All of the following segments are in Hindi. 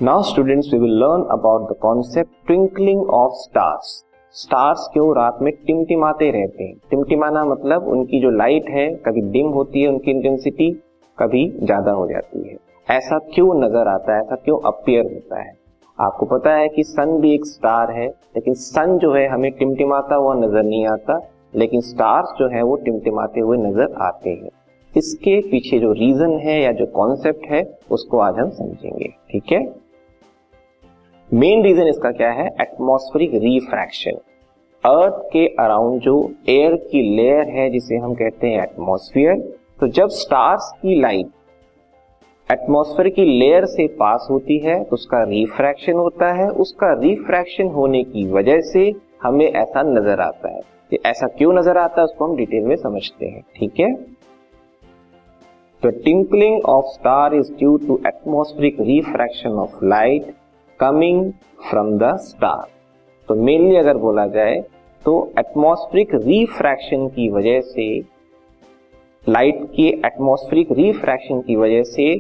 Now students, we will learn about the concept twinkling of stars. Stars क्यों रात में टिमटिमाते रहते हैं? टिमटिमाना मतलब उनकी जो लाइट है कभी डिम होती है, उनकी इंटेंसिटी कभी ज्यादा हो जाती है। ऐसा क्यों नजर आता है, ऐसा क्यों अपीयर होता है? आपको पता है कि सन भी एक स्टार है, लेकिन सन जो है हमें टिमटिमाता हुआ नजर नहीं आता, लेकिन स्टार्स जो है वो टिमटिमाते हुए नजर आते हैं। इसके पीछे जो रीजन है या जो कॉन्सेप्ट है उसको आज हम समझेंगे, ठीक है। मेन रीजन इसका क्या है? Atmospheric refraction. अर्थ के अराउंड जो एयर की लेयर है जिसे हम कहते हैं एटमॉस्फेयर, तो जब स्टार्स की लाइट एटमॉस्फेयर की लेयर से पास होती है तो उसका रिफ्रैक्शन होता है। उसका रिफ्रैक्शन होने की वजह से हमें ऐसा नजर आता है। कि ऐसा क्यों नजर आता है उसको हम डिटेल में समझते हैं, ठीक है। The twinkling of star is due to atmospheric refraction of light coming from the star. तो मेनली अगर बोला जाए तो एटमॉस्फेरिक रिफ्रैक्शन की वजह से, लाइट की एटमॉस्फेरिक रिफ्रैक्शन की वजह से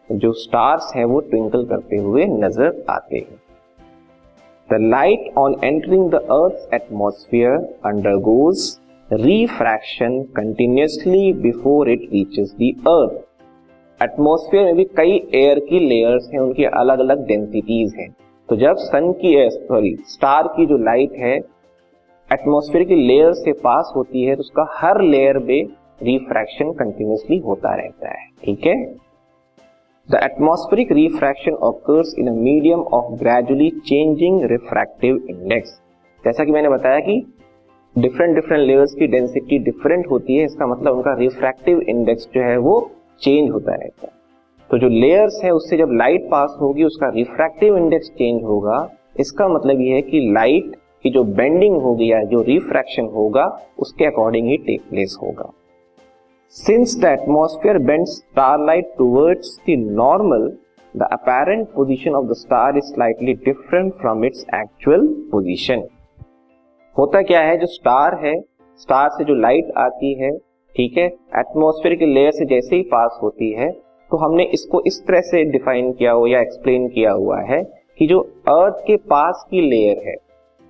जो स्टार्स हैं वो ट्विंकल करते हुए नजर आते हैं। The light on entering the Earth's atmosphere undergoes refraction continuously before it reaches the earth. Atmosphere में भी कई एयर की लेयर्स हैं, उनकी अलग अलग डेंसिटीज हैं। तो जब सन की स्टार की जो लाइट है एटमॉस्फेयर की लेयर से पास होती है तो उसका हर लेयर में रिफ्रैक्शन कंटिन्यूसली होता रहता है, ठीक है। The atmospheric refraction occurs in a medium of gradually changing refractive index. जैसा कि मैंने बताया कि डिफरेंट लेयर्स की डेंसिटी डिफरेंट होती है, इसका मतलब उनका रिफ्रैक्टिव इंडेक्स जो है वो चेंज होता रहता है। तो जो लेयर्स है उससे जब लाइट पास होगी उसका रिफ्रैक्टिव इंडेक्स चेंज होगा। इसका मतलब ये है कि लाइट की जो बेंडिंग होगी या जो रिफ्रैक्शन होगा उसके अकॉर्डिंग ही टेक प्लेस होगा। Since the atmosphere bends starlight towards the normal, the apparent position of the star is slightly different from its actual position. होता क्या है, जो स्टार है, स्टार से जो लाइट आती है, ठीक है, एटमॉस्फेयर की लेयर से जैसे ही पास होती है तो हमने इसको इस तरह से डिफाइन किया हुआ या एक्सप्लेन किया हुआ है कि जो अर्थ के पास की लेयर है,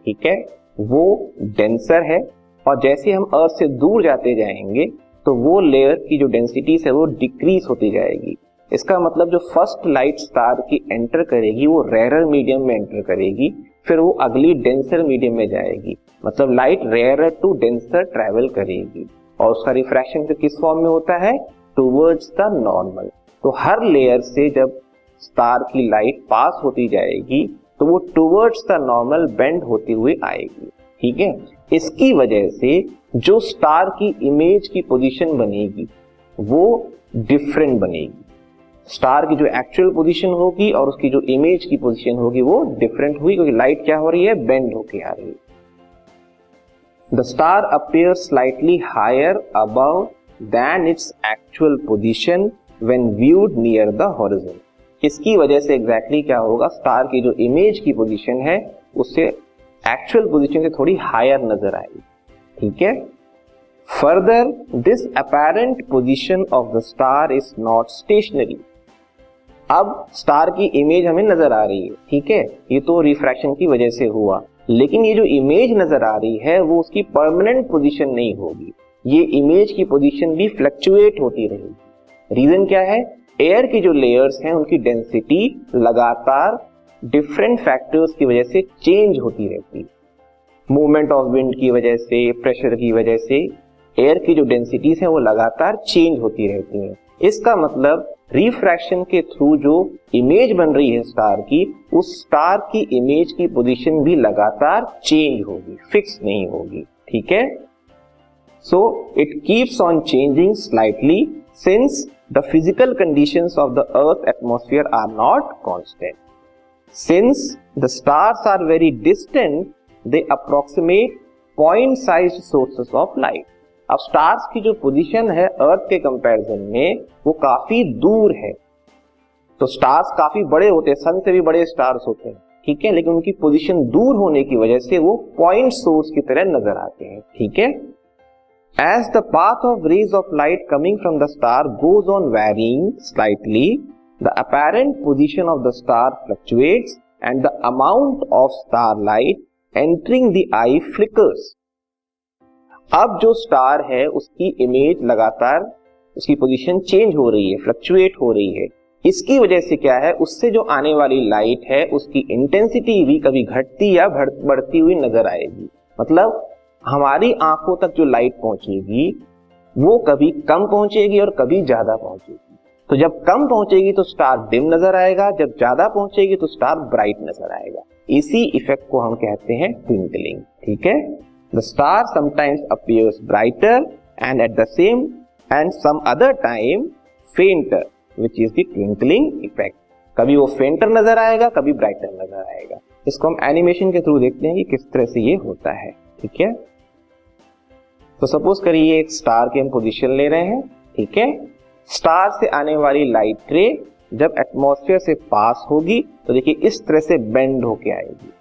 ठीक है, वो डेंसर है और जैसे हम अर्थ से दूर जाते जाएंगे तो वो लेयर की जो डेंसिटी है वो डिक्रीज होती जाएगी। इसका मतलब जो फर्स्ट लाइट स्टार की एंटर करेगी वो रेयरर मीडियम में एंटर करेगी, फिर वो अगली डेंसर मीडियम में जाएगी, मतलब light rarer to denser travel करेगी और उसका रिफ्रैक्शन किस फॉर्म में होता है? Towards the normal. तो हर लेयर से जब स्टार की लाइट पास होती जाएगी तो वो टुवर्ड्स द नॉर्मल बेंड होती हुई आएगी, ठीक है। इसकी वजह से जो स्टार की इमेज की पोजीशन बनेगी वो डिफरेंट बनेगी। स्टार की जो एक्चुअल पोजीशन होगी और उसकी जो इमेज की पोजीशन होगी वो डिफरेंट हुई, क्योंकि लाइट क्या हो रही है? बेंड होके आ रही है। The star appears slightly higher above than its actual position when viewed near the horizon. इसकी वजह से एग्जैक्टली क्या होगा? स्टार की जो इमेज की पोजीशन है उससे एक्चुअल पोजीशन से थोड़ी हायर नजर आएगी, ठीक है। Further this apparent position of the star is not stationary. अब स्टार की इमेज हमें नजर आ रही है, ठीक है, ये तो रिफ्रैक्शन की वजह से हुआ, लेकिन ये जो इमेज नजर आ रही है वो उसकी परमानेंट पोजीशन नहीं होगी। ये इमेज की पोजीशन भी फ्लक्चुएट होती रहेगी। रीजन क्या है? एयर की जो लेयर्स हैं उनकी डेंसिटी लगातार डिफरेंट फैक्टर्स की वजह से चेंज होती रहती है। मूवमेंट ऑफ विंड की वजह से, प्रेशर की वजह से एयर की जो डेंसिटीज हैं वो लगातार चेंज होती रहती हैं। इसका मतलब रिफ्रैक्शन के थ्रू जो इमेज बन रही है स्टार की, उस स्टार की इमेज की पोजीशन भी लगातार चेंज होगी, फिक्स नहीं होगी, ठीक है। So it keeps on changing slightly since the physical conditions of the earth atmosphere are not constant. Since the stars are very distant, they approximate point sized sources of light. अब स्टार्स की जो पोजीशन है अर्थ के कंपैरिजन में वो काफी दूर है, तो स्टार्स काफी बड़े होते हैं, सन से भी बड़े स्टार्स होते हैं, ठीक है, लेकिन उनकी पोजीशन दूर होने की वजह से वो पॉइंट सोर्स की तरह नजर आते हैं, ठीक है। As the path of rays of light coming from the star goes on varying slightly, the apparent position of the star fluctuates and the amount of star light entering the I flickers. अब जो स्टार है उसकी इमेज लगातार उसकी पोजीशन चेंज हो रही है, फ्लक्चुएट हो रही है। इसकी वजह से क्या है, उससे जो आने वाली लाइट है उसकी इंटेंसिटी भी कभी घटती या बढ़ती हुई नजर आएगी। मतलब हमारी आंखों तक जो लाइट पहुंचेगी वो कभी कम पहुंचेगी और कभी ज्यादा पहुंचेगी। तो जब कम पहुंचेगी तो स्टार डिम नजर आएगा, जब ज्यादा पहुंचेगी तो स्टार ब्राइट नजर आएगा। इसी इफेक्ट को हम कहते हैं ट्विंकलिंग। ठीक है, the star sometimes appears brighter and at the same and some other time fainter, which is the twinkling effect. कभी वो फेंटर नजर आएगा, कभी ब्राइटर नजर आएगा। इसको हम एनिमेशन के थ्रू देखते हैं कि किस तरह से ये होता है। ठीक है, तो सपोज करिए एक स्टार की हम पोजीशन ले रहे हैं। ठीक है, स्टार से आने वाली लाइट रे जब एटमॉस्फेयर से पास होगी तो देखिए इस तरह से बेंड होके आएगी।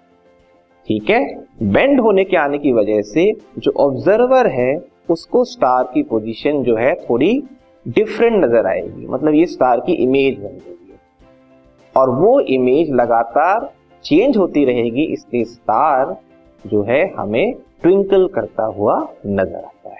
ठीक है, बेंड होने के आने की वजह से जो ऑब्जर्वर है उसको स्टार की पोजीशन जो है थोड़ी डिफरेंट नजर आएगी। मतलब ये स्टार की इमेज बन रही है और वो इमेज लगातार चेंज होती रहेगी, इसलिए स्टार जो है हमें ट्विंकल करता हुआ नजर आता है।